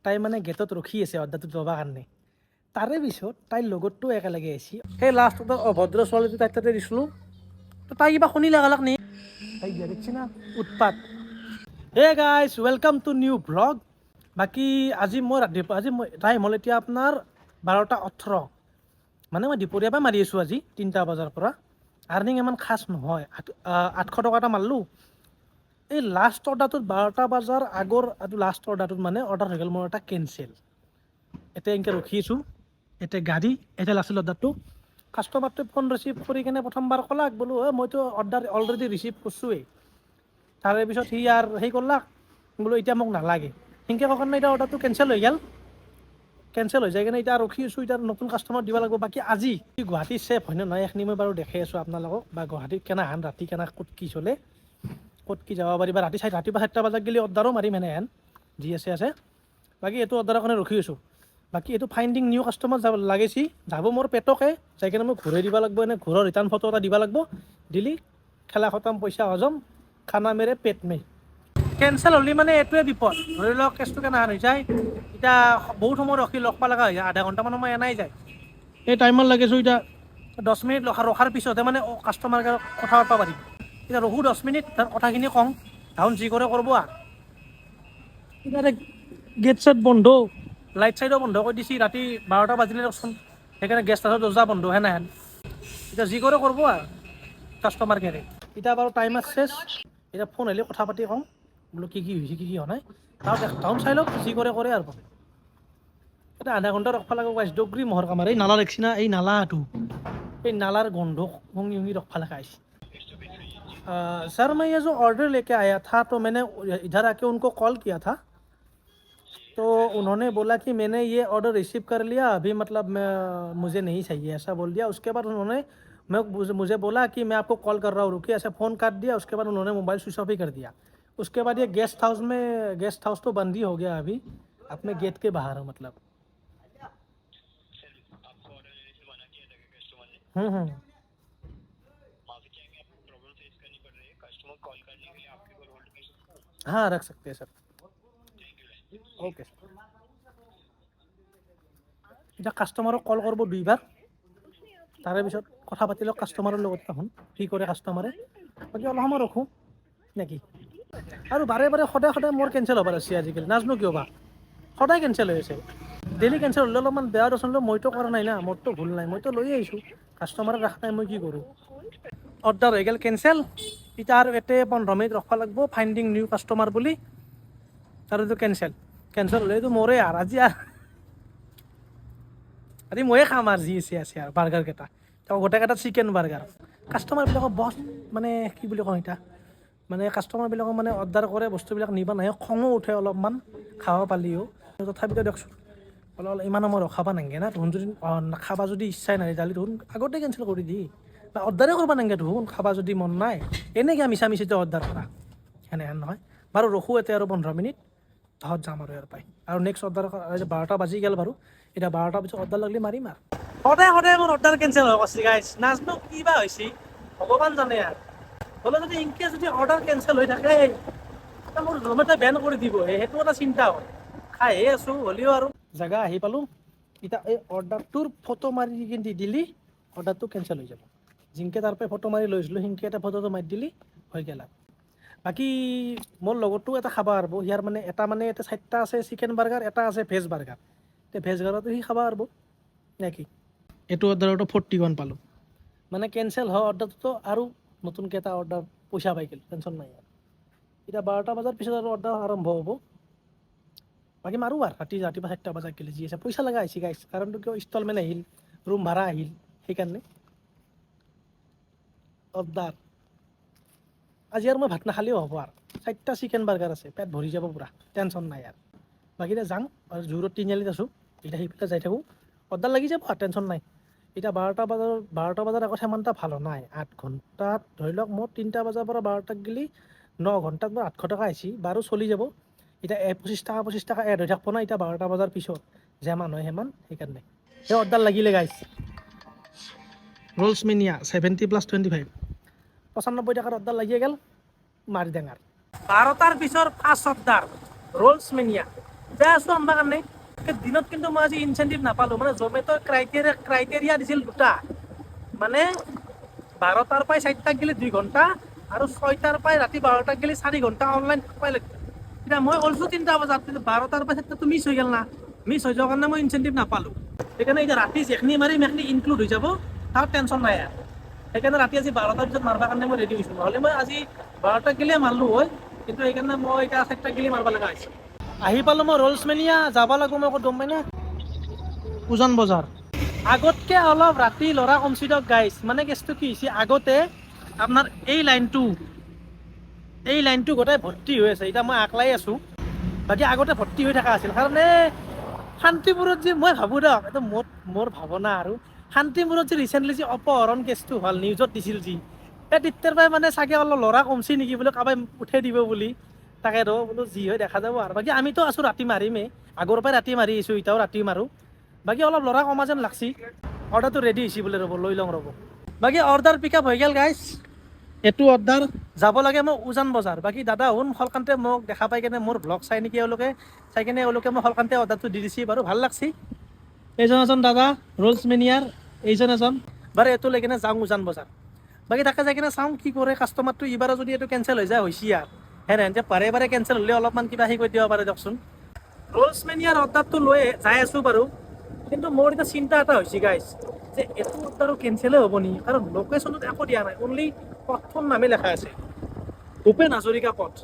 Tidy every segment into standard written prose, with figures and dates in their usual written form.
তাই মানে গেটত ৰখি আছে অৰ্ডাৰটো ল'বৰ কাৰণে। তাৰে পিছত তাইৰ লগতটো একেলগে আহিছে। সেই লাষ্টত অভদ্ৰ ছোৱালীটো তাইৰ তাতে দিছিলোঁ, তো তাই কিবা শুনি লাগালাক নি তাই দিয়া দেখছি না উৎপাত। Hey guys, welcome to new vlog. বাকী আজি মই টাইম হ'ল এতিয়া আপোনাৰ 12:18, মানে মই দুপৰীয়াৰ পৰা মাৰি আছোঁ আজি 3টা বজাৰ পৰা। আৰ্নিং ইমান খাচ নহয়, 800 টকা এটা মাৰিলোঁ। এই লাষ্ট অৰ্ডাৰটোত 12টা বজাৰ আগৰ লাষ্ট অৰ্ডাৰটোত মানে অৰ্ডাৰ হৈ গ'ল মোৰ এটা কেঞ্চেল। এতিয়া এনেকৈ ৰখি আছোঁ, এতিয়া গাড়ী এতিয়া লাষ্ট অৰ্ডাৰটো কাষ্টমাৰটোৱে ফোন ৰিচিভ কৰি কিনে প্ৰথমবাৰ ক'লাক বোলো মইতো অৰ্ডাৰ অলৰেডি ৰিচিভ কৰিছোঁৱেই। তাৰে পিছত সি আৰু সেই কৰলাক বোলো এতিয়া মোক নালাগে, সেনেকৈ কোৱাৰ কাৰণে এতিয়া অৰ্ডাৰটো কেঞ্চেল হৈ গ'ল। কেঞ্চেল হৈ যায় কিনে এতিয়া ৰখি আছোঁ, এতিয়া নতুন কাষ্টমাৰ দিব লাগিব। বাকী আজি গুৱাহাটী ছেফ হয় নে নহয় এইখিনি মই বাৰু দেখাই আছোঁ আপোনালোকক, বা গুৱাহাটীত কেনেহেন ৰাতি ক'ত কি চলে, ক'ত কি যাব পাৰি, বা ৰাতিপুৱা 7টা বজাত গ'লে অৰ্ডাৰো মাৰিম এনেহেন যি আছে। বাকী এইটো অৰ্ডাৰৰ কাৰণে ৰখি আছোঁ। বাকী এইটো ফাইণ্ডিং নিউ কাষ্টমাৰ যাব মোৰ পেটকে, যাই কিনে মই ঘূৰাই দিব লাগিব, এনে ঘৰৰ ৰিটাৰ্ণ ফটো এটা দিব লাগিব, দিলি খেলা খতম, পইচা হজম, খানা মেৰে পেট মে। কেঞ্চেল হ'লে মানে এইটোৱে বিপদ, ধৰি লওক কেছটো কেনেহেন হৈ যায়, এতিয়া বহুত সময় ৰখি লগ পাব লগা হৈ যায়, আধা ঘণ্টামান সময় এনাই যায়। এই টাইমত লাগিছোঁ এতিয়া 10 মিনিট ৰখাৰ পিছতহে মানে কাষ্টমাৰ কেয়াৰত কথা পাতিব পাৰিম। এতিয়া ৰখোঁ 10 মিনিট, তাৰ কথাখিনি কওঁ, তাহোন যি কৰে কৰিব আৰু। এতিয়া গেট চেট বন্ধ, লাইট চাইটো বন্ধ কৰি দিছে, ৰাতি 12টা বাজিলে ৰচোন, সেইকাৰণে গেষ্ট হাউচৰ দৰ্জা বন্ধ সেনেহেন। এতিয়া যি কৰে কৰিব আৰু কাষ্টমাৰ কেয়াৰে। এতিয়া বাৰু টাইম আছে, এতিয়া ফোন আহিলে কথা পাতি কওঁ বোলো কি হৈছে কি হোৱা নাই, তাহোন চাই লওক যি কৰে আৰু। এতিয়া আধা ঘণ্টা ৰখিব লাগিব গাইছ, ডগৰি মহৰ কামাৰ। এই নালা দেখছি না, এই নালাটো, এই নালাৰ গোন্ধ শুঙি ৰখিব লগা হৈছে। सर मैं ये जो ऑर्डर लेके आया था, तो मैंने इधर आके उनको कॉल किया था, तो उन्होंने बोला कि मैंने ये ऑर्डर रिसीव कर लिया, अभी मतलब मुझे नहीं चाहिए, ऐसा बोल दिया। उसके बाद उन्होंने मुझे बोला कि मैं आपको कॉल कर रहा हूँ, रुकिए, ऐसे फ़ोन काट दिया। उसके बाद उन्होंने मोबाइल स्विच ऑफ ही कर दिया। उसके बाद ये गेस्ट हाउस तो बंद ही हो गया अभी, अपने गेट के बाहर है मतलब। हम्म। हाँ रख सकते हैं सर, ओके सर। এতিয়া কাষ্টমাৰক কল কৰিব 2বাৰ, তাৰে পিছত কথা পাতি লওক কাষ্টমাৰৰ লগত, এখন কি কৰে কাষ্টমাৰে। বাকী অলপ সময় ৰখোঁ নেকি। আৰু বাৰে সদায় মোৰ কেঞ্চেল হ'ব আছে আজিকালি, নাজানো কিয় বা সদায় কেঞ্চেল হৈ আছে। ডেইলি কেঞ্চেল হ'লে অলপমান বেয়া দেচোন, মইতো কৰা নাই না, মোৰতো ভুল নাই, মইতো লৈ আহিছোঁ, কাষ্টমাৰক ৰাখা নাই, মই কি কৰোঁ। অৰ্ডাৰ হৈ গ'ল কেঞ্চেল, এতিয়া আৰু এতে 15 মিনিট ৰখিব লাগিব, ফাইণ্ডিং নিউ কাষ্টমাৰ বুলি। আৰু এইটো কেঞ্চেল হ'লে এইটো মোৰে আৰু আজি ময়ে খাম আৰু যি আছে আৰু বাৰ্গাৰকেইটা, গোটেইকেইটা চিকেন বাৰ্গাৰ। কাষ্টমাৰবিলাকৰ বছ মানে কি বুলি কওঁ এতিয়া, মানে কাষ্টমাৰবিলাকক মানে অৰ্ডাৰ কৰে, বস্তুবিলাক নিব নাহে, খঙো উঠে অলপমান, খাব পালিও। তথাপিতো দিয়কচোন, অলপ ইমান সময় ৰখাব নালাগে না। তহন যদি খাবা যদি ইচ্ছাই নাই তেতিয়াহ'লে তহন আগতে কেঞ্চেল কৰি দি, বা অৰ্ডাৰে কৰিব নালাগে তহন, খাবা যদি মন নাই, এনেকৈ মিছামিছিতে অৰ্ডাৰ কৰা, সেনেহেন নহয়। বাৰু ৰখোঁ এতিয়া আৰু 15 মিনিট, তাহত যাম আৰু ইয়াৰ পাই। আৰু নেক্সট অৰ্ডাৰ 12টা বাজি গ'ল বাৰু, এতিয়া 12টাৰ পিছত অৰ্ডাৰ লাগিলে মাৰিম আৰু। সদায় মোৰ অৰ্ডাৰ কেঞ্চেল হৈ গৈছে গাইছ, নাজানো কি বা হৈছে, ভগৱান জানে আৰু। হ'লে যদি ইনকেছ যদি অৰ্ডাৰ কেঞ্চেল হৈ থাকে, মোৰ জমেটো বেন কৰি দিব, সেইটো এটা চিন্তা হয়। খাইহে আছোঁ হ'লেও আৰু জেগা আহি পালোঁ। এতিয়া এই অৰ্ডাৰটোৰ ফটো মাৰি কিন্তু দিলি অৰ্ডাৰটো কেঞ্চেল হৈ যাব। যিনকৈ তাৰ পৰা ফটো মাৰি লৈছিলোঁ সিনকৈ এটা ফটোটো মাৰি দিলি হৈ গ'ল আৰু। বাকী মোৰ লগতো এটা খাব পাৰিব, ইয়াৰ মানে এটা মানে এটা 4টা আছে চিকেন বাৰ্গাৰ, এটা আছে ভেজ বাৰ্গাৰ। এতিয়া ভেজ বাৰ্গাৰটো সি খাব পাৰিব নে কি। এইটো অৰ্ডাৰতো 41 পালোঁ, মানে কেঞ্চেল হোৱা অৰ্ডাৰটোতো আৰু নতুনকৈ এটা অৰ্ডাৰ পইচা পাই গ'ল, টেনশ্যন নাই আৰু। এতিয়া 12টা বজাৰ পিছত আৰু অৰ্ডাৰ আৰম্ভ হ'ব। বাকী মাৰোঁ আৰু ৰাতিপুৱা 7টা বজাত গ'লে যি আছে, পইচা লগা হৈছে গাইছ, কাৰণটো কিয় ইনষ্টলমেণ্ট আহিল, ৰুম ভাড়া আহিল, সেইকাৰণে অৰ্ডাৰ। আজি আৰু মই ভাত নাখালেও হ'ব আৰু, 4টা চিকেন বাৰ্গাৰ আছে, পেট ভৰি যাব পূৰা, টেনশ্যন নাই আৰু। বাকী এতিয়া যাওঁ আৰু, জোৰত তিনিআলিত আছোঁ, এতিয়া সেইফালে যাই থাকোঁ, অৰ্ডাৰ লাগি যাব আৰু, টেনশ্যন নাই। এতিয়া 12টা বজাৰ আগত সিমানটা ভাল নাই, 8 ঘণ্টাত ধৰি লওক মোৰ 3টা বজাৰ পৰা 12টাত গ'লে 9 ঘণ্টাত মোৰ 800 টকা আহিছে, বাৰু চলি যাব। এতিয়া 25 টকা এড হৈ থাকিব না, এতিয়া 12টা বজাৰ পিছত যেমান হয় সিমান, সেইকাৰণে সেই অৰ্ডাৰ লাগিলে গাইছ। ৰ'লছ মেনিয়া 70+25, 95 টকাৰ অৰ্ডাৰ লাগিয়ে গ'ল, মাৰি দেঙাৰ। 12টাৰ পিছৰ ফাৰ্ষ্ট অৰ্ডাৰ ৰ'লছ মেনিয়া, যাই আছোঁ আনবা কাৰণে দিনত কিন্তু মই আজি ইনচেণ্টিভ নাপালোঁ মানে জমেট'ৰ ক্ৰাইটেৰিয়া দিছিল দুটা মানে 12টাৰ পৰা 4টাক গেলি 2 ঘণ্টা আৰু 6টাৰ পৰা ৰাতি 12টাক গেলি 4 ঘণ্টা অনলাইন পাই লাগে এতিয়া মই ওলছোঁ 3টা বজাত কিন্তু 12টাৰ পৰা 4টাটো মিছ হৈ গ'ল না মিছ হৈ যোৱাৰ কাৰণে মই ইনচেণ্টিভ নাপালোঁ সেইকাৰণে এতিয়া ৰাতি যেখিনি মাৰিম সেইখিনি ইনক্লুড হৈ যাব তাৰ টেনশ্যন নাই আৰু সেইকাৰণে ৰাতি আজি 12টাৰ পিছত মাৰিবৰ কাৰণে মই ৰেডি হৈছোঁ নহ'লে মই আজি 12টাক গেলিয়ে মাৰিলোঁ হয় কিন্তু সেইকাৰণে মই এতিয়া 4টাক গেলি মাৰিব লগা হৈছে আহি পালোঁ মই ৰ'লছমেনিয়া যাব লাগিব মই ক'ত গম পাই না উজান বজাৰ আগতকৈ অলপ ৰাতি ল'ৰা কমচি দিয়ক গাইছ মানে কেছটো কি হৈছে আগতে আপোনাৰ এই লাইনটো গোটেই ভৰ্তি হৈ আছে এতিয়া মই আকলাই আছোঁ বাকী আগতে ভৰ্তি হৈ থকা আছিল কাৰণ এই শান্তিপুৰত যে মই ভাবোঁ দিয়ক এইটো মোৰ ভাৱনা আৰু শান্তিপুৰত যে ৰিচেণ্টলি যে অপহৰণ কেছটো হ'ল নিউজত দিছিল যি এই তেতিয়াৰ পৰাই মানে চাগে অলপ ল'ৰা কমচি নেকি বোলে কাৰোবাই উঠাই দিব বুলি তাকে ৰ বোলো যি হয় দেখা যাব আৰু বাকী আমিতো আছোঁ ৰাতি মাৰিমেই আগৰ পৰাই ৰাতি মাৰি আছোঁ এতিয়াও ৰাতি মাৰোঁ বাকী অলপ ল'ৰা কমা যেন লাগছি অৰ্ডাৰটো ৰেডি হৈছে বোলে ৰ'ব লৈ লওঁ ৰ'ব বাকী অৰ্ডাৰ পিক আপ হৈ গ'ল গাইছ এইটো অৰ্ডাৰ যাব লাগে মই উজান বজাৰ বাকী দাদা শুন সলকান্তে মোক দেখা পাই কেনে মোৰ ব্লগ চাই নেকি চাই কেনে এওঁলোকে মোক সলকান্তে অৰ্ডাৰটো দি দিছে বাৰু ভাল লাগছি এজন দাদা ৰ'লছমেনিয়াৰ এইজন এজন বাৰু এইটো লৈ কিনে যাওঁ উজান বজাৰ বাকী তাকে যাই কিনে চাওঁ কি কৰে কাষ্টমাৰটো এইবাৰো যদি এইটো কেঞ্চেল হৈ যায় হৈছে আৰু সেনেহেঁতে বাৰে কেঞ্চেল হ'লে অলপমান কিবা হেৰি কৰি দিব পাৰে দিয়কচোন ৰ'লছমেনিয়াৰ অৰ্ডাৰটো লৈ যাই আছোঁ বাৰু কিন্তু মোৰ এতিয়া চিন্তা এটা হৈছে গাইছ যে এইটো অৰ্ডাৰো কেঞ্চেলেই হ'ব নেকি কাৰণ লোকেশ্যনত একো দিয়া নাই অনলি পথখন নামে লেখা আছে ভূপেন হাজৰিকা পথ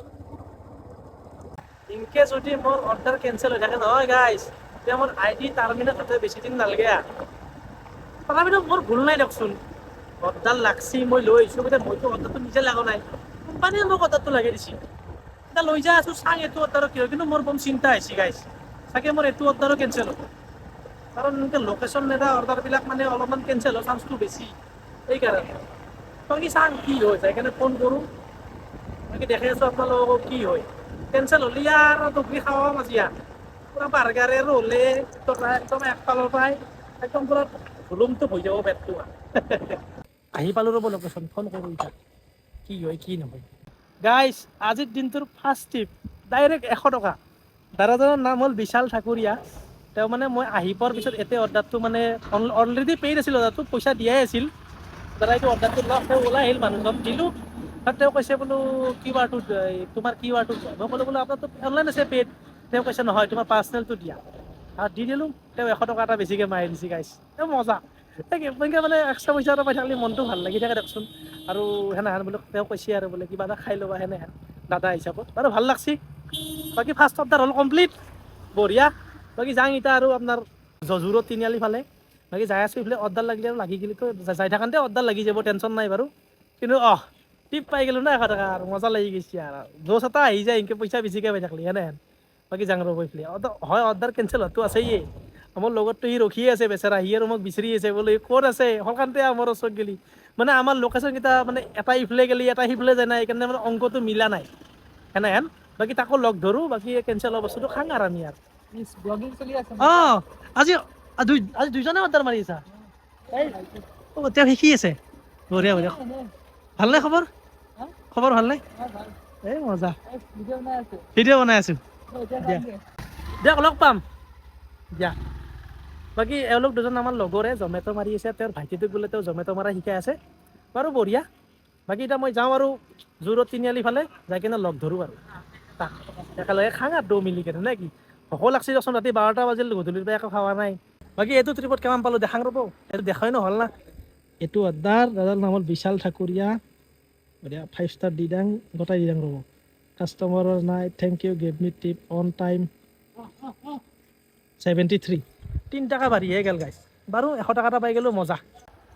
ইনকে যদি মোৰ অৰ্ডাৰ কেঞ্চেল হৈ থাকে নহয় গাইছ এতিয়া মোৰ ID টাৰ্মিনেট হওঁতে বেছি দিন নালাগে তথাপিতো মোৰ ভুল নাই দিয়কচোন অৰ্ডাৰ লাগছি মই লৈ আহিছোঁ এতিয়া মইতো অৰ্ডাৰটো নিজে লগা নাই কোম্পানীয়ে মোক অৰ্ডাৰটো লাগি দিছে এতিয়া লৈ যাই আছোঁ চাং এইটো অৰ্ডাৰো কি হয় কিন্তু মোৰ বহুত চিন্তা হৈছে গাইছ চাগে মোৰ এইটো অৰ্ডাৰো কেঞ্চেল হ'ব কাৰণ এনেকৈ লোকেশ্যন নেদা অৰ্ডাৰবিলাক মানে অলপমান কেঞ্চেল হোৱাৰ চান্সটো বেছি সেইকাৰণে বাকী চাং কি হয় সেইকাৰণে ফোন কৰোঁ বাকী দেখি আছোঁ আপোনালোকক কি হয় কেঞ্চেল হ'লে আৰু দুবৰি খাওঁ আজি পূৰা বাৰ্গাৰে ৰ'লে একদম একফালৰ পৰাই একদম পূৰা ৰুমটো হৈ যাব পেটটো আহি পালোঁ ৰ'ব লোকেশ্যন ফোন কৰোঁ এতিয়া কি হয় কি নহয় গাইছ আজিৰ দিনটোৰ ফাৰ্ষ্ট টিপ ডাইৰেক্ট 100 টকা দাদাজনৰ নাম হ'ল বিশাল ঠাকুৰীয়া তেওঁ মানে মই আহি পোৱাৰ পিছত এতিয়া অৰ্ডাৰটো মানে অলৰেডি পেইড আছিল অৰ্ডাৰটো পইচা দিয়াই আছিল দাদা এইটো অৰ্ডাৰটো লওক তেওঁ ওলাই আহিল মানুহজন দিলোঁ তাত তেওঁ কৈছে বোলো কিউআৰটো তোমাৰ কিউআৰটো দিয়া মই ক'লোঁ বোলো আপোনাৰতো অনলাইন আছে পেইড তেওঁ কৈছে নহয় তোমাৰ পাৰ্চনেলটো দিয়া আৰু দি দিলোঁ তেওঁ 100 টকা এটা বেছিকৈ মাৰি দিছে গাইছ তেওঁ মজা এনেকৈ মানে এক্সট্ৰা পইচা এটা পাই থাকিলে মনটো ভাল লাগি থাকে দিয়কচোন আৰু সেনেহেন বোলে তেওঁ কৈছে আৰু বোলে কিবা এটা খাই ল'বা সেনেহেন দাদা হিচাপত বাৰু ভাল লাগছি বাকী ফাৰ্ষ্ট অৰ্ডাৰ হ'ল কমপ্লিট বঢ়িয়া বাকী যাওঁ এতিয়া আৰু আপোনাৰ জজুৰত তিনিআলি ফালে বাকী যাই আছোঁ এইফালে অৰ্ডাৰ লাগিলে আৰু লাগি গ'লেতো যাই থাকোঁতে অৰ্ডাৰ লাগি যাব টেনশ্যন নাই বাৰু কিন্তু টিপ পাই গ'লোঁ না 100 টকা আৰু মজা লাগি গৈছে আৰু জোচ এটা আহি যায় এনেকৈ পইচা বেছিকৈ পাই থাকিলে সেনেহেন বাকী যাওঁ ৰ'ব এইফালে হয় অৰ্ডাৰ কেঞ্চেল হোৱাটো আছেই মোৰ লগততো সি ৰখিয়ে আছে বেচেৰা সি আৰু মোক বিচাৰি আছে বোলে ক'ত আছে সলকান্তে মোৰ ওচৰত গেলি মানে আমাৰ লোকেশ্যনকেইটা মানে এটা ইফালে গেলি এটা সিফালে যায় নাই সেইকাৰণে মানে অংকটো মিলা নাই সেনেহেন বাকী তাকো লগ ধৰোঁ বাকী কেঞ্চেল হোৱা বস্তুটো খাং আৰু আমি আৰু ব্লগিং চলি আছে আজি দুইজনে অৰ্ডাৰ মাৰি আছা তেওঁ শিকি আছে বঢ়িয়া ভালনে খবৰ ভালনে এই মজা ভিডিঅ' বনাই আছোঁ দিয়া দিয়ক লগ পাম দিয়া বাকী এওঁলোক দুজন আমাৰ লগৰে জমেট' মাৰি আছে তেওঁৰ ভাইটিটোক বোলে তেওঁ জমেট' মাৰা শিকাই আছে বাৰু বঢ়িয়া বাকী এতিয়া মই যাওঁ আৰু জোৰত তিনিআলি ফালে যাই কিনে লগ ধৰোঁ আৰু তাক একেলগে খাং আৰু দৌ মিলি কেনে নে কি ভোকো লাগছি দেচোন ৰাতি 12টা বাজিল গধূলিৰ পৰা একো খোৱা নাই বাকী এইটো ট্ৰিপত কিমান পালোঁ দেখাং ৰ'ব এইটো দেখাই নহ'ল না এইটো অৰ্ডাৰ দাদাৰ নাম হ'ল বিশাল ঠাকুৰীয়া 5 ষ্টাৰ দি দাং গোটাই দি দাং ৰ'ব কাষ্টমাৰৰ নাই thank you give me tip on time 73 3 টকা বাঢ়িহে গ'ল গাইছ বাৰু 100 টকা এটা পাই গ'লোঁ মজা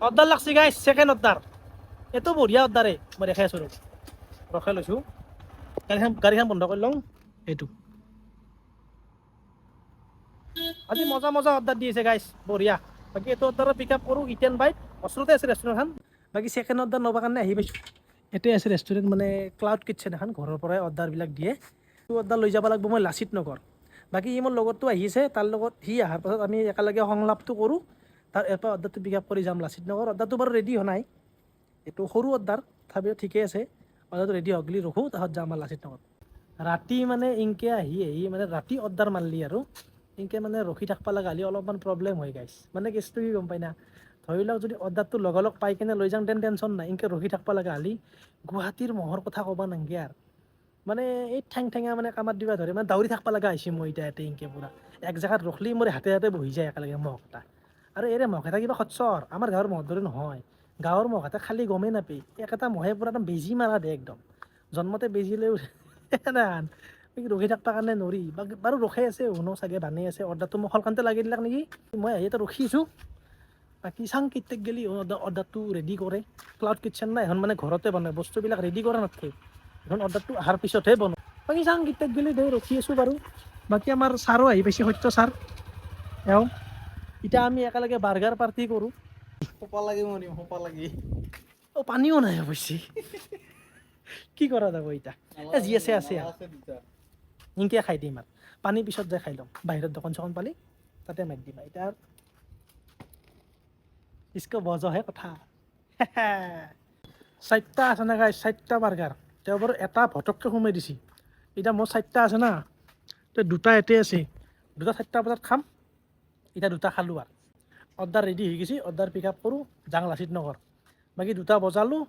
অৰ্ডাৰ লাগছি গাইছ ছেকেণ্ড অৰ্ডাৰ এইটো বঢ়িয়া অৰ্ডাৰে মই দেখাই আছোঁ ৰখাই লৈছোঁ গাড়ীখন বন্ধ কৰি লওঁ এইটো আজি মজা অৰ্ডাৰ দি আছে গাইছ বঢ়িয়া বাকী এইটো অৰ্ডাৰত পিক আপ কৰোঁ ইটেন বাইট ওচৰতে আছে ৰেষ্টুৰেণ্টখন বাকী ছেকেণ্ড অৰ্ডাৰ ল'বৰ কাৰণে আহি পাইছোঁ এইটোৱে আছে ৰেষ্টুৰেণ্ট মানে ক্লাউড কিটচেন এখন ঘৰৰ পৰাই অৰ্ডাৰবিলাক দিয়ে এইটো অৰ্ডাৰ লৈ যাব লাগিব মই লাচিত নগৰ বাকী মোৰ লগতটো আহিছে তাৰ লগত সি অহাৰ পাছত আমি একেলগে সংলাপটো কৰোঁ তাৰ এৰপৰা অৰ্ডাৰটো পিক আপ কৰি যাম লাচিত নগৰ অৰ্ডাৰটো বাৰু ৰেডি হোৱা নাই এইটো সৰু অৰ্ডাৰ তথাপিও ঠিকেই আছে অৰ্ডাৰটো ৰেডি হওক বুলি ৰখোঁ তাহাঁত যাম আমাৰ লাচিত নগৰ ৰাতি মানে ইনকে আহি মানে ৰাতি অৰ্ডাৰ মাৰলি আৰু ইনকে মানে ৰখি থাকিব লগা হ'লে অলপমান প্ৰব্লেম হয় গাইছ। মানে কেছটো কি গম পাই না, ধৰি লওক যদি অৰ্ডাৰটো লগালগ পাই কিনে লৈ যাওঁ তেন টেনশ্যন নাই, ইনকে ৰখি থাকিব লগা হ'লে গুৱাহাটীৰ মহৰ কথা ক'ব নাংগে আৰু মানে এই ঠেঙা মানে কামাত দিবা ধৰে মানে দাউৰি থাকিব লগা হৈছে মই এতিয়া ইয়াতে ইনকে পূৰা এক জেগাত ৰখলি মোৰ হাতে হাতে বহি যায় একেলগে মহকেইটা। আৰু এৰে মহকেইটা কিবা খচ্চৰ, আমাৰ গাঁৱৰ মহৰ দৰে নহয়। গাঁৱৰ মহকেইটা খালি গমেই নাপায়, একেটা মহে পূৰা একদম বেজি মাৰা দে একদম, জন্মতে বেজি লৈ ৰখি থাকিবৰ কাৰণে নৰি বাৰু ৰখাই আছে শুনো চাগে বানে আছে। অৰ্ডাৰটো মোক সলকান্তে লাগি দিলাক নেকি, মই আহি ইয়াতে ৰখিছোঁ। বাকী চাং কেতিয়াক গেলি অৰ্ডাৰটো ৰেডি কৰে। ক্লাউড কিটচেন না এখন মানে ঘৰতে বনায়, বস্তুবিলাক ৰেডি কৰা নাথাকে, এখন অৰ্ডাৰটো অহাৰ পিছতহে বনায়। বাকী চাং কেতিয়াক গেলি দে ৰখি আছোঁ বাৰু। বাকী আমাৰ ছাৰো আহি পাইছে, সত্য ছাৰ এওঁ। এতিয়া আমি একেলগে বাৰ্গাৰ পাৰ্টি কৰোঁ। সোপা লাগি মৰিম, সোপা লাগি। অ' পানীও নাই অৱশ্যে, কি কৰা যাব এতিয়া, যি আছে আছে আৰু ইনকে খাই দিম আৰু পানী পিছত যাই খাই ল'ম। বাহিৰত দোকান চোকান পালি তাতে মাৰি দিম এতিয়া আৰু ইচকো বজহে কথা। 4টা আছে না গাইছ, 4টা বাৰ্গাৰ, তেওঁ বাৰু এটা ভটককৈ সোমাই দিছে। এতিয়া মোৰ 4টা আছে না, তে 2টা ইয়াতে আছে, 2টা 4টা বজাত খাম। এতিয়া 2টা খালোঁ আৰু অৰ্ডাৰ ৰেডি হৈ গৈছে, অৰ্ডাৰ পিক আপ কৰোঁ যাং লাচিত নগৰ। বাকী 2টা বজালোঁ,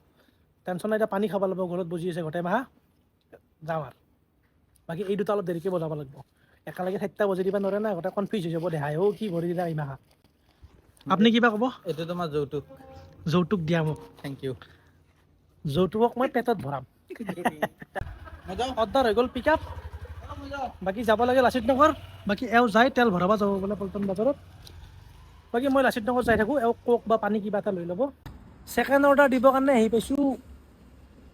টেনশ্যন নাই, এতিয়া পানী খাব লাগিব, ঘৰত বজি আছে গোটেই মাহা, যাওঁ আৰু। বাকী এই 2টা অলপ দেৰিকৈ বজাব লাগিব, একেলগে 4টা বজাই দিব নোৱাৰে না, গোটেই কনফিউজ হৈ যাব দেহাই। কি কৰি দিলা এই মাহা। আপুনি কিবা ক'ব? এইটো তোমাৰ যৌতুক। যৌতুক দিয়া মোক, থেংক ইউ। যৌতুকক মই পেটত ভৰাম। অৰ্ডাৰ হৈ গ'ল পিক আপ, বাকী যাব লাগে লাচিত নগৰ। বাকী এওঁ যায় তেল ভৰাব যাব বোলে পল্টন বজাৰত। বাকী মই লাচিত নগৰ যাই থাকোঁ, এওঁ কক বা পানী কিবা এটা লৈ ল'ব। ছেকেণ্ড অৰ্ডাৰ দিবৰ কাৰণে আহি পাইছোঁ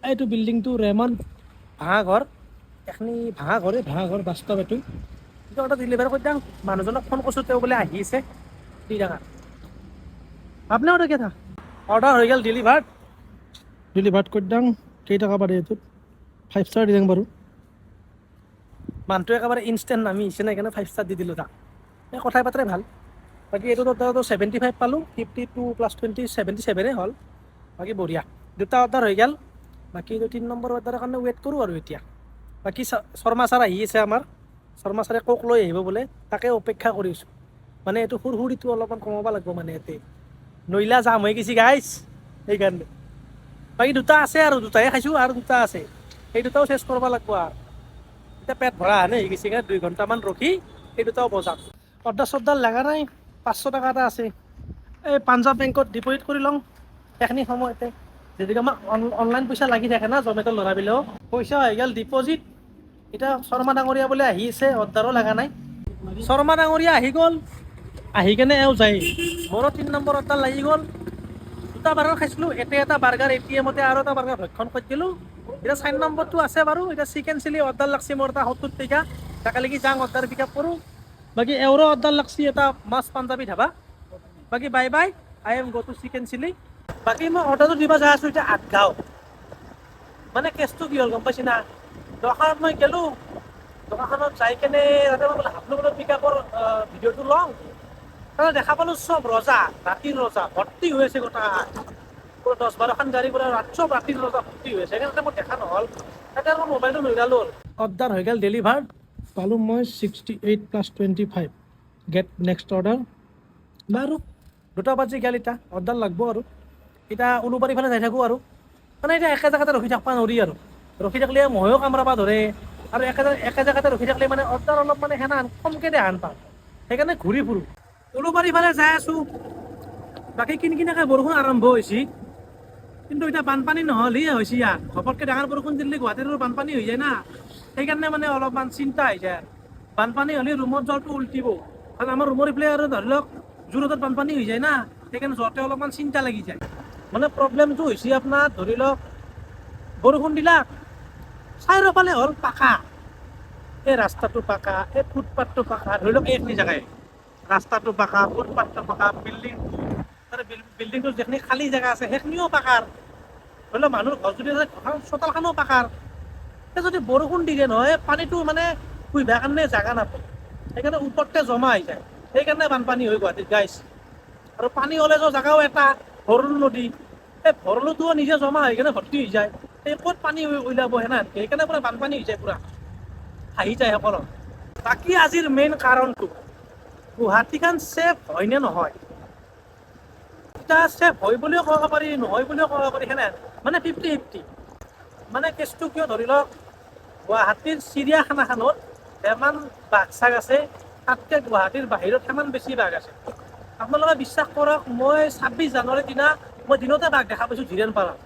এইটো বিল্ডিংটো, ৰেমন ভাঙাঘৰ। এখনি ভাঙাঘৰ বাস্তৱ এইটো অৰ্ডাৰ ডেলিভাৰ কৰি দিওঁ। মানুহজনক ফোন কৰিছোঁ, তেওঁ বোলে আহি আছে, দি থাকা। আপুনি অৰ্ডাৰ কেইটা অৰ্ডাৰ হৈ গ'ল, ডেলিভাৰ্ড কৰি দিওঁ। কেইটকা পাৰে এইটোত 5 ষ্টাৰ দি দিওঁ বাৰু। মানুহটো একেবাৰে ইনষ্টেণ্ট নামি আহিছে না, সেইকাৰণে 5 ষ্টাৰ দি দিলোঁ তাক। এই কথাই বাতৰাই ভাল। বাকী এইটো অৰ্ডাৰটো 75 পালোঁ, 52 + 20 77 হ'ল। বাকী বঢ়িয়া, 2টা অৰ্ডাৰ হৈ গ'ল। বাকী এইটো 3 নম্বৰ অৰ্ডাৰৰ কাৰণে ৱেইট কৰোঁ আৰু এতিয়া। বাকী শৰ্মা ছাৰ আহি আছে আমাৰ, শৰ্মা ছাৰে কক লৈ আহিব বোলে, তাকে অপেক্ষা কৰিছোঁ। মানে এইটো সুৰসুৰিটো অলপমান কমাব লাগিব মানে ইয়াতে, নইলা জাম হৈ গৈছে গাইছ, সেইকাৰণে। বাকী 2টা আছে আৰু 2টাহে খাইছোঁ, আৰু 2টা আছে, সেই 2টাও চেছ কৰিব লাগিব আৰু। এতিয়া পেট ভৰা হানে হৈ গৈছে, 2 ঘণ্টামান ৰখি সেই 2টাও বজাম। অৰ্ডাৰ চৰ্ডাৰ লগা নাই, 500 টকা এটা আছে, এই পাঞ্জাৱ বেংকত ডিপ'জিট কৰি লওঁ সেইখিনি সময়তে। যেনেকৈ আমাক অনলাইন পইচা লাগি থাকে না, জমেট'ৰ ল'ৰাবিলাকেও। পইচা হৈ গ'ল ডিপ'জিট। এতিয়া শৰ্মা ডাঙৰীয়া বোলে আহি আছে, অৰ্ডাৰো লগা নাই। শৰ্মা ডাঙৰীয়া আহি গ'ল, আহি কেনে এওঁ যায়। মোৰো 3 নম্বৰ অৰ্ডাৰ লাগি গ'ল। 2টা বাৰ্গাৰ খাইছিলোঁ, এটা বাৰ্গাৰ ATMতে আৰু এটা বাৰ্গাৰ ভক্ষণ কৰি দিলোঁ। এতিয়া 4 নম্বৰটো আছে বাৰু। এতিয়া চিকেন চিলি অৰ্ডাৰ লাগছে মোৰ এটা 70 টকা, তাকে লাগি যাওঁ অৰ্ডাৰ পিক আপ কৰোঁ। বাকী এওঁৰো অৰ্ডাৰ লাগছে এটা মাছ পাঞ্জাবী ধাবা। বাকী বাই বাই, আই এম গ' টু চিকেন চিলি। বাকী মই অৰ্ডাৰটো দিব যাই আছোঁ এতিয়া আঠগাঁও। মানে কেছটো কি হ'ল গম পাইছি না, দোকানত মই গ'লোঁ, দোকানখনত যাই কেনে তাতে মই বোলে হাফলঙত পিক আপৰ ভিডিঅ'টো লওঁ। তাতে দেখা পালোঁ চব ৰজা, ৰাতিৰ ৰজা ভৰ্তি হৈ আছে গোটাই। 10-12খন গাড়ী পৰা চব ৰাতিৰ ৰজা ভৰ্তি হৈ আছে, সেইকাৰণে মই দেখা নহ'ল। তাতে মই মোবাইলটো লৈ গ'লোঁ। অৰ্ডাৰ হৈ গ'ল ডেলিভাৰ্ড, পালোঁ মই 68 + 25, গেট নেক্সট অৰ্ডাৰ। বাৰু 2টা বাজি গ'ল, এতিয়া অৰ্ডাৰ লাগব আৰু। এতিয়া উলুবাৰী ফালে যাই থাকোঁ আৰু, মানে এতিয়া একে জেগাতে ৰখি থাকিব নোৱাৰি আৰু। ৰখি থাকিলে মহেও কামুৰিব ধৰে, আৰু একে জেগাতে ৰখি থাকিলে মানে অৰ্ডাৰ অলপ মানে সেনা কমকৈ দেখান পাওঁ, সেইকাৰণে ঘূৰি ফুৰোঁ। উলুবাৰী ফালে যাই আছোঁ। বাকী কিনকিনাকে বৰষুণ আৰম্ভ হৈছে, কিন্তু এতিয়া বানপানী নহ'লেহে হৈছে ইয়াত। ঘপককৈ ডাঙৰ বৰষুণ দিলে গুৱাহাটীতো বানপানী হৈ যায় না, সেইকাৰণে মানে অলপমান চিন্তা হৈ যায়। বানপানী হ'লে ৰুমত যোৱাটো উল্টিব, কাৰণ আমাৰ ৰুমৰ ইফালে আৰু ধৰি লওক যোৰহাটত বানপানী হৈ যায় না, সেইকাৰণে যোৱাতে অলপমান চিন্তা লাগি যায়। মানে প্ৰব্লেমটো হৈছে আপোনাৰ ধৰি লওক বৰষুণ দিলাক, চাৰিওফালে হ'ল পাকা, এই ৰাস্তাটো পাকা, এই ফুটপাথটো পাকা, ধৰি লওক এইখিনি জেগাই ৰাস্তাটো পাকা, ফুটপাথটো পাকা, বিল্ডিংটোৰ যিখিনি খালী জেগা আছে সেইখিনিও পাকাৰ, ধৰি লওক মানুহৰ ঘৰ যদি আছে চোতালখনো পাকাৰ। যদি বৰষুণ দি দিয়ে নহয়, পানীটো মানে শুইবৰ কাৰণে জেগা নাপায়, সেইকাৰণে ওপৰতে জমা হৈ যায়, সেইকাৰণে বানপানী হয় গুৱাহাটীত গাইছ। আৰু পানী হ'লে যোৱা জেগাও এটা ভৰলু নদী, সেই ভৰলুটোও নিজে জমা হৈ কিনে ভৰ্তি হৈ যায়, সেই ক'ত পানী ওলাব সেনা, সেইকাৰণে পূৰা বানপানী হৈ যায় পূৰা। হাঁহি যায় সকলো। বাকী আজিৰ মেইন কাৰণটো গুৱাহাটীখন ছেফ হয়নে নহয়, এতিয়া ছেফ হয় বুলিও ক'ব পাৰি, নহয় বুলিও ক'ব পাৰি, সেনে মানে 50-50। মানে কেছটো কিয় ধৰি লওক, গুৱাহাটীৰ চিৰিয়াখানাখনত যিমান বাঘ চাঘ আছে তাতকৈ গুৱাহাটীৰ বাহিৰত সিমান বেছি বাঘ আছে। আপোনালোকে বিশ্বাস কৰক, মই 26 জানুৱাৰীৰ দিনা মই দিনতে বাঘ দেখা পাইছোঁ জিৰেণপাৰাত।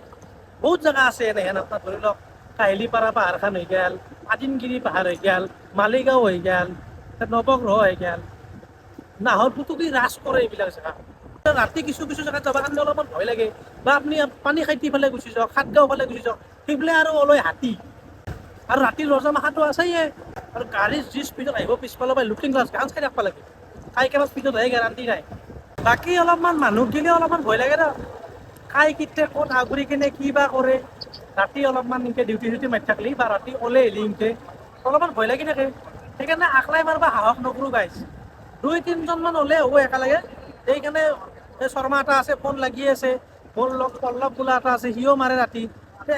বহুত জেগা আছে এনেহেন, আপোনাৰ ধৰি লওক কাহিলীপাৰা পাহাৰখন হৈ গ'ল, আদিমগিৰি পাহাৰ হৈ গ'ল, মালিগাঁও হৈ গ'ল, নৱগ্ৰহ হৈ গ'ল, নাহৰ ফুটুকি ৰাজ কৰে এইবিলাক জেগা। ৰাতি কিছু কিছু জেগাত যাব কাৰণে অলপমান ভয় লাগে, বা আপুনি পানী খাইটি ফালে গুচি যাওক, সাতগাঁও ফালে গুচি যাওক, সেইফালে আৰু ওলাই হাতী। আৰু ৰাতিৰ ৰজামাখাটো আছেই, আৰু গাড়ীৰ যি স্পীডত আহিব পিছফালৰ পৰা লুকিং গ্লাছ গান চাই থাকিব লাগে, কাই কেনে স্পীডত আহে গেৰাণ্টি নাই। বাকী অলপমান মানুহ গ'লে অলপমান ভয় লাগে ন, কাই কেতিয়া ক'ত আগুৰি কিনে কি বা কৰে। ৰাতি অলপমান এনেকৈ ডিউটি চিউটি মাৰি থাকিলি বা ৰাতি ওলাই আহিলি এনেকৈ অলপমান ভয় লাগি থাকে। সেইকাৰণে আকলাই মাৰিব সাহস নকৰোঁ গাইছ। 2-3জনমান ওলাই হ'ব একেলগে, সেইকাৰণে এই শৰ্মা এটা আছে ফোন লাগি আছে, মোৰ লগ পল্লৱ বোলা এটা আছে সিও মাৰে ৰাতি,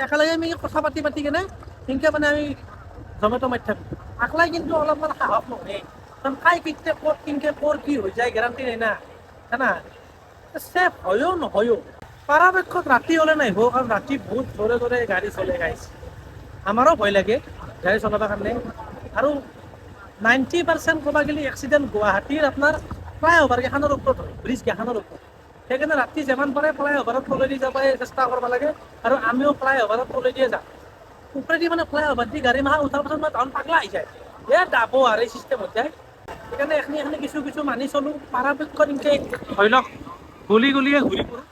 একেলগে আমি কথা পাতি কিনে সেনেকৈ মানে আমি জমেট' মাৰি থাকোঁ। আকলাই কিন্তু অলপমান সাহস নহয়, কাৰণ কাই কেতিয়া ক'ত কেনেকৈ ক'ৰ কি হৈ যায় গেৰাণ্টি নাই না, জানা। ছেফ হয়ো নহয়ো, পৰাপক্ষত ৰাতি হ'লে নাহিব, কাৰণ ৰাতি বহুত জোৰে জোৰে গাড়ী চলে গাইছে। আমাৰো ভয় লাগে গাড়ী চলাবৰ কাৰণে। আৰু 90% ক'ব গ'লে এক্সিডেণ্ট গুৱাহাটীৰ আপোনাৰ ফ্লাইঅভাৰ কেইখনৰ ওপৰত হয়, ব্ৰিজ কেইখনৰ ওপৰত। সেইকাৰণে ৰাতি যিমান পাৰে ফ্লাইঅভাৰত তলেদি যাবই চেষ্টা কৰিব লাগে, আৰু আমিও ফ্লাইঅভাৰত তলেদিয়ে যাওঁ। ওপৰেদি মানে ফ্লাইঅভাৰ দি গাড়ী মাখা উঠাৰ পাছত মই টাউন পাগলা আহি যায়, ডাবো আৰু এই চিষ্টেম হৈ যায়। সেইকাৰণে এইখিনি কিছু মানি চলোঁ, পৰাপক্ষত এনেকৈ ধৰি লওক গলি গলিয়ে ঘূৰি ফুৰোঁ।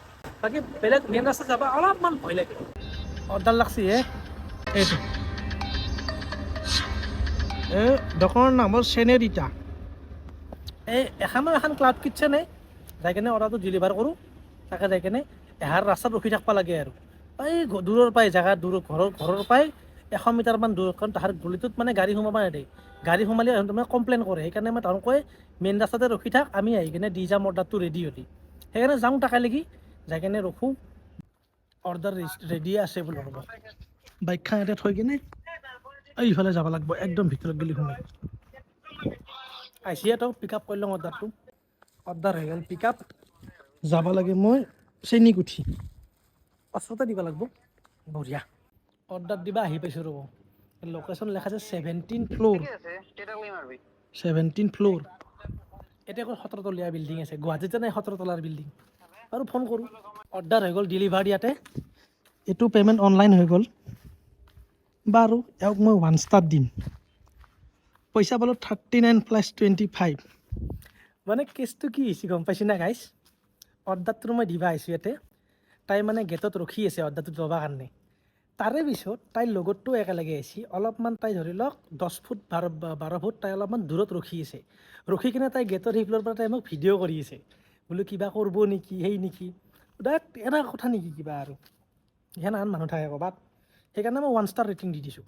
বাকী বেলেগ মেইন ৰাস্তাত যাব অলপমান ভয় লাগে। অৰ্ডাৰ লাগছি এইটো এই দোকানৰ নাম হ'ল চেনেৰিটা। এই এখন ক্লাউড কিটচেনে যাই কিনে অৰ্ডাৰটো ডেলিভাৰ কৰোঁ, তাকে যাই কিনে এহাৰ ৰাস্তাত ৰখি থাকিব লাগে। আৰু এই দূৰৰ পৰাই জেগা ঘৰৰ পৰাই 100 মিটাৰমান দূৰ, কাৰণ তাহাৰ গলিটোত মানে গাড়ী সোমাব নিদিয়ে। গাড়ী সোমালে মানে কমপ্লেইন কৰে, সেইকাৰণে মই তাহাঁতক কয় মেইন ৰাস্তাতে ৰখি থাক, আমি আহি কিনে দি যাম অৰ্ডাৰটো ৰেডি হ'লি। সেইকাৰণে যাওঁ তাকে লাগি যাই কিনে ৰখোঁ, অৰ্ডাৰ ৰেডি আছে বুলি ক'ব। বাইকখন ইয়াতে থৈ কিনে এইফালে যাব লাগিব, একদম ভিতৰত গ'লে সোমাই আহিছে তো পিক আপ কৰি লওঁ অৰ্ডাৰ হৈ গ'ল পিক আপ। যাব লাগে মই চেনীকুঠি, ওচৰতে দিব লাগিব। বঢ়িয়া অৰ্ডাৰ দিবা আহি পাইছোঁ ৰ'ব। লোকেশ্যন লেখা আছে 17 ফ্ল'ৰ। 17 ফ্ল'ৰ। এতিয়া অকল 17 তলীয়া বিল্ডিং আছে, গুৱাহাটীতে নাই 17 তলাৰ বিল্ডিং। আৰু ফোন কৰোঁ, অৰ্ডাৰ হৈ গ'ল ডেলিভাৰ ইয়াতে। এইটো পে'মেণ্ট অনলাইন হৈ গ'ল। বাৰু এওঁক মই 1 ষ্টাৰ দিম। পইচা পালোঁ 39 + 25। মানে কেছটো কি হৈছে গম পাইছে না গাইছ, অৰ্ডাৰটো মই দিবা আহিছোঁ ইয়াতে। তাই মানে গেটত ৰখি আছে অৰ্ডাৰটো ল'বৰ কাৰণে। তাৰে পিছত তাইৰ লগতটো একেলগে আহিছে, অলপমান তাই ধৰি লওক 10 ফুট 12 ফুট তাই অলপমান দূৰত ৰখি আছে। ৰখি কিনে তাই গেটৰ সেইফালৰ পৰা তাই মোক ভিডিঅ' কৰি আছে, বোলো কিবা কৰিব নেকি সেই নেকি, এনে কথা নেকি কিবা আৰু সেনেহেন মানুহ থাকে ক'ৰবাত। সেইকাৰণে মই 1 ষ্টাৰ ৰেটিং দি দিছোঁ।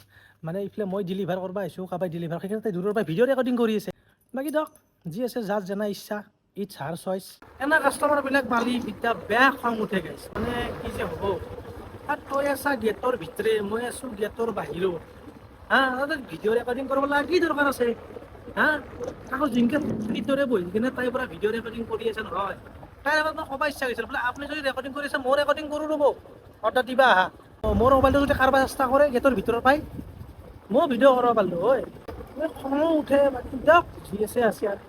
মানে এইফালে মই ডেলিভাৰ কৰিব আহিছোঁ, কাৰোবাই ডেলিভাৰ, সেইকাৰণে তাই দূৰৰ পৰা ভিডিঅ' ৰেকৰ্ডিং কৰি আছে। বাকী দিয়ক যি আছে, যাৰ যেনে ইচ্ছা, ইটছ হাৰ চইচ। এনে কাষ্টমাৰবিলাক পালি এতিয়া বেয়া খং উঠে গাইছ, মানে কি যে হ'ব। তাত তই আছা গেটৰ ভিতৰে, মই আছোঁ গেটৰ বাহিৰত, তাতে ভিডিঅ' ৰেকৰ্ডিং কৰিব লগা কি দৰকাৰ আছে। আকৌ জিংকে ভিতৰে বহি কিনে তাইৰ পৰা ভিডিঅ' ৰেকৰ্ডিং কৰি আছে নহয়। তাইৰ আগত মই ক'ব ইচ্ছা গৈছিল, বোলে আপুনি যদি ৰেকৰ্ডিং কৰি আছে মই ৰেকৰ্ডিং কৰোঁ ৰ'ব, অৰ্ডাৰ দিবা আহা। মোৰ মোবাইলটো যদি কাৰোবাৰ চেষ্টা কৰে গেটৰ ভিতৰৰ পাই, মই ভিডিঅ' কৰিব পাৰিলোঁ হয়। খঙো উঠে, বাকী দিয়ক যি আছে আৰু।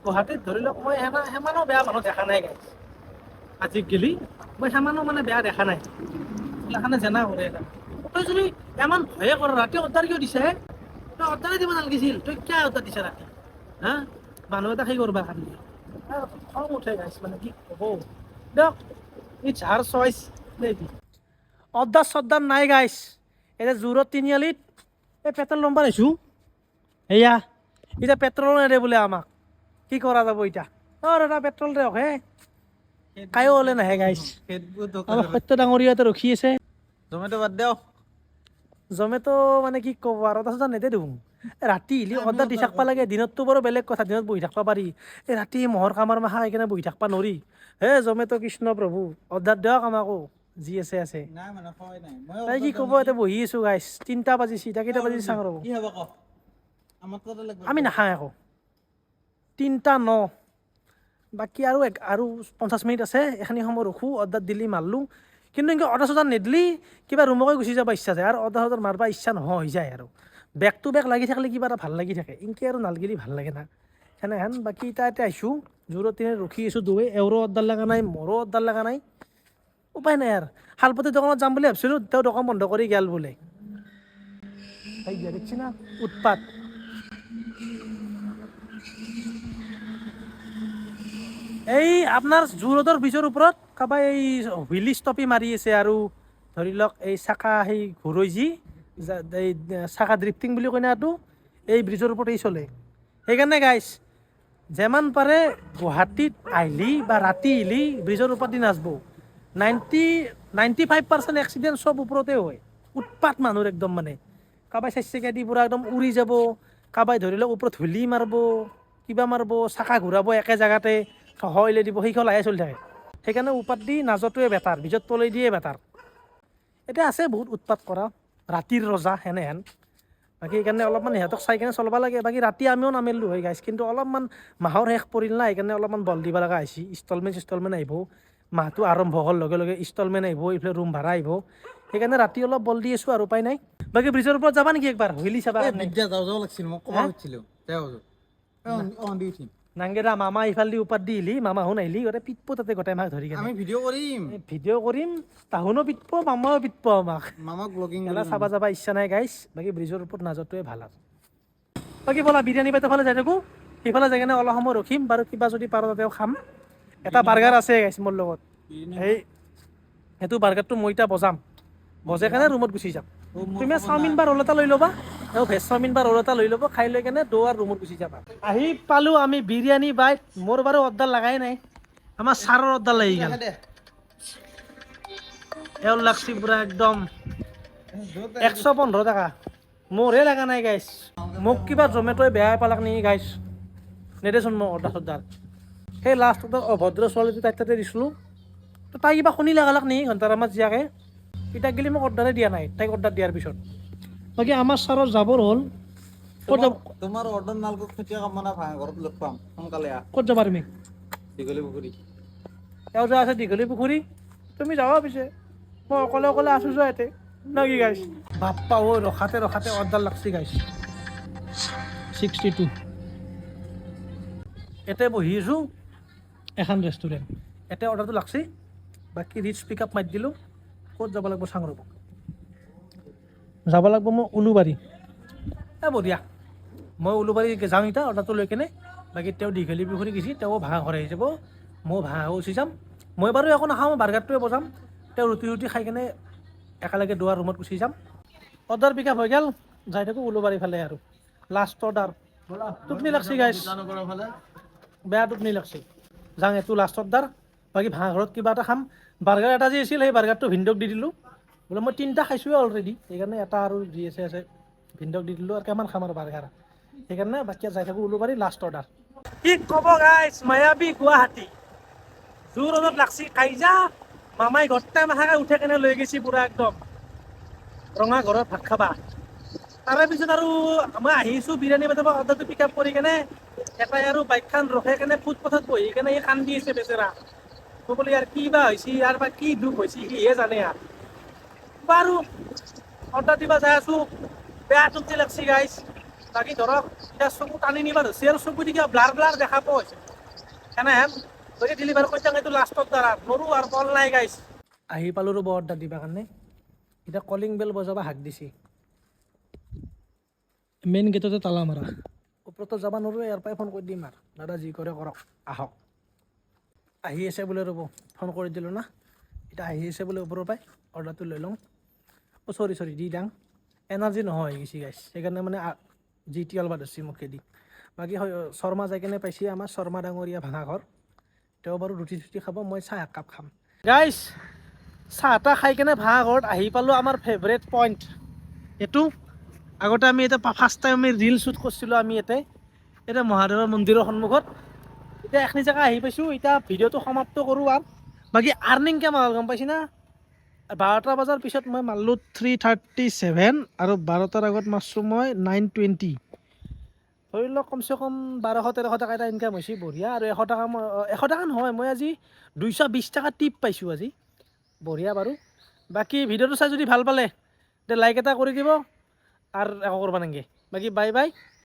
গুৱাহাটীত ধৰি লওক মই সিমানো বেয়া মানুহ দেখা নাই গাইছ, আজি গেলি মই সিমানো মানে বেয়া দেখা নাই। সেইকাৰণে জানা কৰে, তই যদি ইমান ভয়ে কৰ ৰাতি অৰ্ডাৰ কিয় দিছে, তই অৰ্ডাৰে দিব নালাগিছিল, তই কিয় অৰ্ডাৰ দিছা ৰাতি। মানুহ এটা সেই কৰিব কাৰণে খং উঠে গাইছ, মানে কি হ'ব। দিয়ক ইটছ হাৰ চইচ। অৰ্ডাৰ চৰ্ডাৰ নাই গাইছ। এতিয়া জোৰত তিনিআলিত এই পেট্ৰল নম্বৰ আহিছোঁ, সেয়া এতিয়া পেট্ৰলো নেদে বোলে আমাক, কি কৰা যাব এতিয়া। দাদা পেট্ৰল দিয়ক কায়ো ওলে নাহে গাইছ। আমাৰ সত্য ডাঙৰীয়া ইয়াতে ৰখি আছে। জমেটো বাদ দিয়ক। জমেটো মানে কি ক'ব আৰু, তাৰপিছত নেদে দেখোন। ৰাতি হ'লে অৰ্ডাৰ দি থাকিব লাগে, দিনততো বাৰু বেলেগ কথা, দিনত বহি থাকিব পাৰি। এই ৰাতি মহৰ কামাৰ মাখা আহি কিনে বহি থাকিব নোৱাৰি। জমেটো কৃষ্ণ প্ৰভু, অৰ্ডাৰ দিয়ক আমাকো, যি আছে। তাই কি ক'ব, এতিয়া বহি আছোঁ গাইছ, 3টা বাজিছে, এতিয়া কেইটা বাজিছে চাওঁ ৰ'ব। কি হ'ব ক? আমাৰ তাতে লাগবে আমি নাখাওঁ একো 3:09 বাকী আৰু 50 মিনিট আছে এখানি সময় ৰখোঁ অৰ্ডাৰ দিলি মাৰলোঁ কিন্তু এনেকৈ অৰ্ডাৰ চৰ্ডাৰ নিদিলি কিবা ৰুমকে গুচি যাব ইচ্ছা যায় আৰু অৰ্ডাৰ চৰ্ডাৰ মাৰবা ইচ্ছা নোহোৱা হৈ যায় আৰু বেক টু বেক লাগি থাকিলে কিবা এটা ভাল লাগি থাকে ইনকে আৰু নালগিলি ভাল লাগে না সেনেহেন বাকী এতিয়া আহিছোঁ জোৰত দিনে ৰখি আছোঁ দুৱে এওঁৰো অৰ্ডাৰ লগা নাই মোৰো অৰ্ডাৰ লগা নাই উপায় নাই আৰু শালপতি দোকানত যাম বুলি ভাবিছিলোঁ তেওঁ দোকান বন্ধ কৰি গেল বোলে তাই দিয়া দেখছি না উৎপাত এই আপোনাৰ জোৰদৰ ব্ৰিজৰ ওপৰত কাৰোবাৰ এই হুইলি ষ্টপি মাৰি আছে আৰু ধৰি লওক এই চাকা সেই ঘূৰৈ যি এই চাকা ড্ৰিফটিং বুলি কয় না এইটো এই ব্ৰিজৰ ওপৰত এই চলে সেইকাৰণে গাইছ যিমান পাৰে গুৱাহাটীত আহিলি বা ৰাতি আহিলি ব্ৰিজৰ ওপৰত দি নাযাব 95% এক্সিডেণ্ট চব ওপৰতে হয় উৎপাত মানুহৰ একদম মানে কাৰোবাই চাৰিচকীয়া দি পূৰা একদম উৰি যাব কাৰোবাই ধৰি লওক ওপৰত ধূলি মাৰিব কিবা মাৰিব চাকা ঘূৰাব একে জেগাতে হইলে দিব সেইখলাহে চলি থাকে সেইকাৰণে উৎপাত দি নাজটোৱে বেটাৰ ব্ৰিজত তলৈ দিয়ে বেটাৰ এতিয়া আছে বহুত উৎপাত কৰা ৰাতিৰ ৰজা সেনেহেন বাকী সেইকাৰণে অলপমান সিহঁতক চাই কিনে চলাব লাগে বাকী ৰাতি আমিও নামিলোঁ হয় গাইছ কিন্তু অলপমান মাহৰ শেষ পৰিল না সেইকাৰণে অলপমান বল দিব লগা হৈছে ইনষ্টলমেণ্ট আহিব মাহটো আৰম্ভ হোৱাৰ লগে লগে ইনষ্টলমেণ্ট আহিব এইফালে ৰুম ভাড়া আহিব সেইকাৰণে ৰাতি অলপ বল দি আছোঁ আৰু উপায় নাই বাকী ব্ৰিজৰ ওপৰত যাবা নেকি একবাৰ হুইলি চাবা বিদ্যা যাওঁ লাগছিল মই ক'ব খুজিছিলোঁ দি উঠিম নাংগেৰা মামা ইফালে উপাত দি আহিলি মামা শুন আহিলি গোটেই পিটব তাতে গোটেই মাক ধৰি আমি কেনে ভিডিঅ' কৰিম তাহুনো পিটব মামাও পিটব আমাক মামাক ব্লগিং এলা চাবা যাবা ইচ্ছা নাই গাইছ বাকী ব্ৰিজৰ ওপৰত নাযোৱাটোৱে ভাল আৰু বাকী ব'লা বিৰিয়ানী বাইতৰ ফালে যাই থাকোঁ সেইফালে যাই কিনে অলপ সময় ৰখিম বাৰু কিবা যদি পাৰোঁ তাতেও খাম এটা বাৰ্গাৰ আছে গাইছ মোৰ লগত সেইটো বাৰ্গাৰটো মই এতিয়া বজাই কেনে ৰুমত গুচি যাম তুমি চাওমিন বা ৰ'ল এটা লৈ ল'বা আৰু ভেজ চাওমিন বা ৰ'ল এটা লৈ ল'ব খাই লৈ কেনে দৌৰ ৰুমত গুচি যাবা আহি পালোঁ আমি বিৰিয়ানী বাইত মোৰ বাৰু অৰ্ডাৰ লগাই নাই আমাৰ ছাৰৰ অৰ্ডাৰ লাগি গ'ল এওঁ লাগছি পূৰা একদম 115 টকা মোৰহে লগা নাই গাইছ মোক কিবা জমেট'য়ে বেয়াই পালাক নেকি গাইছ নেদেচোন মই অৰ্ডাৰ চৰ্ডাৰ সেই লাষ্ট অৰ্ডাৰ অভদ্ৰ ছোৱালীটো তাইৰ তাতে দিছিলোঁ তো তাই কিবা শুনি লগালাক নেকি ঘণ্টাৰ আমাৰ জীয়াকে ইতাক গেলি মোক অৰ্ডাৰে দিয়া নাই তাইক অৰ্ডাৰ দিয়াৰ পিছত বাকী আমাৰ ছাৰৰ যাবৰ হ'ল ক'ত যাব তোমাৰ অৰ্ডাৰ নালগত কেতিয়া কামনা ভাঙা ঘৰত লগ পাম সোনকালে ক'ত যাবা তুমি দীঘলী পুখুৰী তেওঁ যোৱা আছে দীঘলী পুখুৰী তুমি যাবা পিছে মই অকলে অকলে আছোঁ যোৱা ইয়াতে না কি গাইছ বাপ্পা ঐ ৰখাতে অৰ্ডাৰ লাগছি গাইছ 62 ইয়াতে বহি আছোঁ এখন ৰেষ্টুৰেণ্ট ইয়াতে অৰ্ডাৰটো লাগছি বাকী ৰিচ পিক আপ মাৰি দিলোঁ ক'ত যাব লাগিব চাং ৰ'ব যাব লাগিব মই উলুবাৰী বঢ়িয়া মই উলুবাৰী যাওঁ এতিয়া অৰ্ডাৰটো লৈ কেনে বাকী তেওঁ দীঘলী পুখুৰী গৈছে তেওঁ ভাঙা ঘৰ আহি যাব মই ভাঙা গুচি যাম মই বাৰু একো নাখাওঁ বাৰ্গাৰটোৱে বজাম তেওঁ ৰুটি খাই কেনে একেলগে দুৱাৰ ৰুমত গুচি যাম অৰ্ডাৰ পিক আপ হৈ গ'ল যাই থাকোঁ উলুবাৰী ফালে আৰু লাষ্ট অৰ্ডাৰ টোপনি লাগছি গাইছ বেয়া টোপনি লাগছি যাওঁ এইটো লাষ্ট অৰ্ডাৰ বাকী ভাঙা ঘৰত কিবা এটা খাম বাৰ্গাৰ এটা যি আছিল সেই বাৰ্গাৰটো ভিনদক দি দিলোঁ বোলে মই 3টা খাইছোঁৱে অলৰেডি সেইকাৰণে এটা আৰু যি আছে ভিনদক দি দিলোঁ আৰু কিমান খাম আৰু বাৰ্গাৰ সেইকাৰণে বাকী যাই থাকোঁ উলুবাৰী লাষ্ট অৰ্ডাৰ কি ক'ব গাইছ মায়াবী গুৱাহাটী জোৰ ৰ'দত লাগছি কাইজা মামাই গোটেই মাথাকে উঠে কেনে লৈ গৈছে পূৰা একদম ৰঙা ঘৰত ভাত খাবা তাৰে পিছত আৰু মই আহিছোঁ বিৰিয়ানী বাটাৰ পৰা অৰ্ডাৰটো পিক আপ কৰি কেনে এটাই আৰু বাইকখন ৰখাই কেনে ফুটপথত বহি কেনে এই কান্দি আছে বেচেৰা মই বোলো ইয়াৰ কি বা হৈছে ইয়াৰ বা কি দুখ হৈছে সিহে জানে আৰু বাৰু অৰ্ডাৰ দিবা যাই আছোঁ বেয়া টোপনি লাগছি গাইছ বাকী ধৰক এতিয়া চকু টানি নিবা ধৰিছে আৰু চকু দি কিবা ব্লাৰ দেখা পোৱা হৈছে সেনেহেন গতিকে ডেলিভাৰ কৰি থাক এইটো লাষ্টত দ্বাৰা নৰো আৰু কল নাই গাইছ আহি পালোঁ ৰ'ব অৰ্ডাৰ দিবৰ কাৰণে এতিয়া কলিং বেল বজাব হাক দিছে মেইন গেটতে তালা মাৰা ওপৰতো যাব নোৱাৰোঁ ইয়াৰ পৰাই ফোন কৰি দিম আৰু দাদা যি কৰে কৰক আহক আহি আছে বোলে ৰ'ব ফোন কৰি দিলোঁ না এতিয়া আহি আছে বোলে ওপৰৰ পৰাই অৰ্ডাৰটো লৈ লওঁ চৰি দি দাং এনাৰ্জি নহয় গৈছে গাইছ সেইকাৰণে মানে জি টি অলবা ধৰিছে মুখেদি বাকী শৰ্মা যাই কেনে পাইছে আমাৰ শৰ্মা ডাঙৰীয়া ভাঙা ঘৰ তেওঁ বাৰু ৰুটি খাব মই চাহ একাপ খাম গাইছ চাহ তাহ খাই কেনে ভাঙা ঘৰত আহি পালোঁ আমাৰ ফেভৰেট পইণ্ট এইটো আগতে আমি এতিয়া ফাৰ্ষ্ট টাইম আমি ৰিল শ্বুট কৰিছিলোঁ আমি এতিয়া মহাদেৱৰ মন্দিৰৰ সন্মুখত এতিয়া এখিনি জেগা আহি পাইছোঁ এতিয়া ভিডিঅ'টো সমাপ্ত কৰোঁ আৰু বাকী আৰ্নিং কেমান হ'ল গম পাইছি না 12টা বজাৰ পিছত মই মাৰলোঁ 337 আৰু 12টাৰ আগত মাৰছোঁ মই 920 ধৰি লওক কমচে কম 1200-1300 টকা এটা ইনকাম হৈছে বঢ়িয়া। আৰু 100 টকা 100 টকা নহয়, মই আজি 220 টকা টিপ পাইছোঁ আজি, বঢ়িয়া বাৰু। বাকী ভিডিঅ'টো চাই যদি ভাল পালে তে লাইক এটা কৰি দিব আৰু একো কৰিব নালাগে। বাকী বাই বাই।